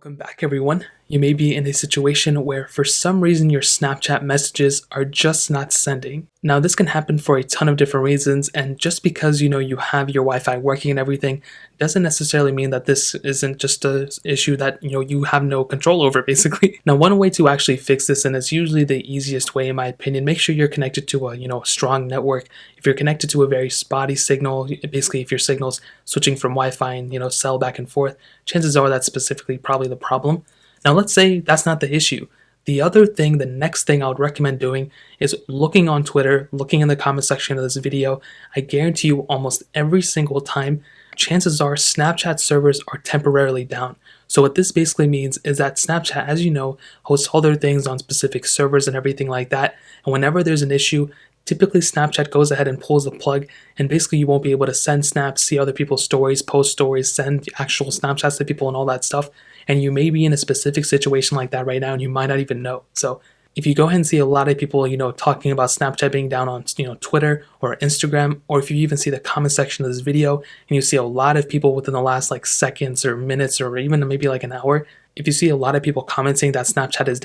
Welcome back, everyone. You may be in a situation where for some reason your Snapchat messages are just not sending. Now, this can happen for a ton of different reasons, and just because you have your Wi-Fi working and everything doesn't necessarily mean that this isn't just an issue that you have no control over, basically. Now, one way to actually fix this, and it's usually the easiest way in my opinion, make sure you're connected to a strong network. If you're connected to a very spotty signal, basically if your signal's switching from Wi-Fi and cell back and forth, chances are that's specifically probably the problem. Now, let's say that's not the issue. The next thing I would recommend doing is looking on Twitter, looking in the comment section of this video. I guarantee you almost every single time, chances are Snapchat servers are temporarily down. So what this basically means is that Snapchat, as you know, hosts all their things on specific servers and everything like that. And whenever there's an issue, typically Snapchat goes ahead and pulls the plug, and basically you won't be able to send snaps, see other people's stories, post stories, send actual Snapchats to people and all that stuff. And you may be in a specific situation like that right now and you might not even know. So if you go ahead and see a lot of people, talking about Snapchat being down on, Twitter or Instagram, or if you even see the comment section of this video and you see a lot of people within the last seconds or minutes or even maybe an hour, if you see a lot of people commenting that Snapchat is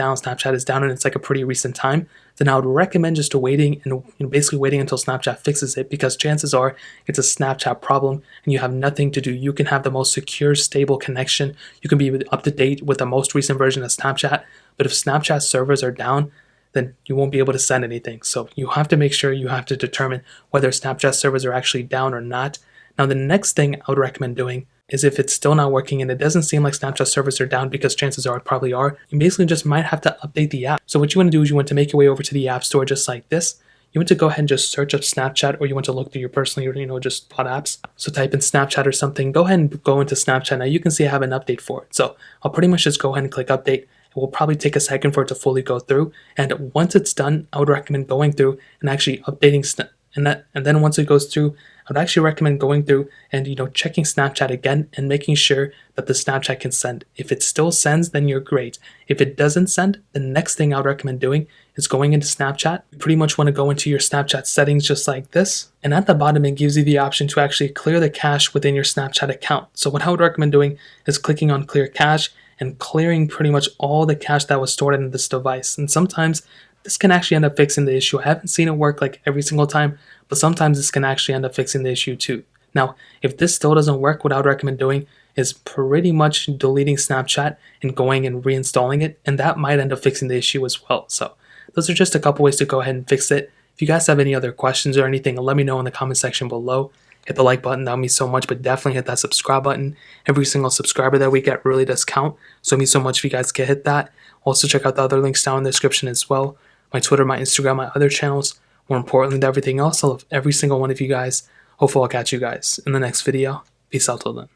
down, and it's a pretty recent time, then I would recommend just waiting and basically waiting until Snapchat fixes it, because chances are it's a Snapchat problem and you have nothing to do. You can have the most secure, stable connection. You can be up to date with the most recent version of Snapchat, but if Snapchat servers are down, then you won't be able to send anything. So you have to make sure you have to determine whether Snapchat servers are actually down or not. Now, the next thing I would recommend doing is if it's still not working and it doesn't seem like Snapchat servers are down, because chances are it probably are, you basically just might have to update the app. So what you want to do is you want to make your way over to the App Store just like this. You want to go ahead and just search up Snapchat, or you want to look through your personally, just bought apps. So type in Snapchat or something, go ahead and go into Snapchat. Now you can see I have an update for it. So I'll pretty much just go ahead and click update. It will probably take a second for it to fully go through. And once it's done, I would recommend going through and actually updating and then once it goes through, I would actually recommend going through and checking Snapchat again and making sure that the Snapchat can send. If it still sends, then you're great. If it doesn't send, the next thing I would recommend doing is going into Snapchat. You pretty much want to go into your Snapchat settings just like this. And at the bottom, it gives you the option to actually clear the cache within your Snapchat account. So what I would recommend doing is clicking on clear cache and clearing pretty much all the cache that was stored in this device. And sometimes this can actually end up fixing the issue. I haven't seen it work every single time, but sometimes this can actually end up fixing the issue too. Now, if this still doesn't work, what I would recommend doing is pretty much deleting Snapchat and going and reinstalling it, and that might end up fixing the issue as well. So those are just a couple ways to go ahead and fix it. If you guys have any other questions or anything, let me know in the comment section below. Hit the like button, that would mean so much, but definitely hit that subscribe button. Every single subscriber that we get really does count, so it means so much if you guys can hit that. Also check out the other links down in the description as well. My Twitter, my Instagram, my other channels. More importantly than everything else, I love every single one of you guys. Hopefully I'll catch you guys in the next video. Peace out till then.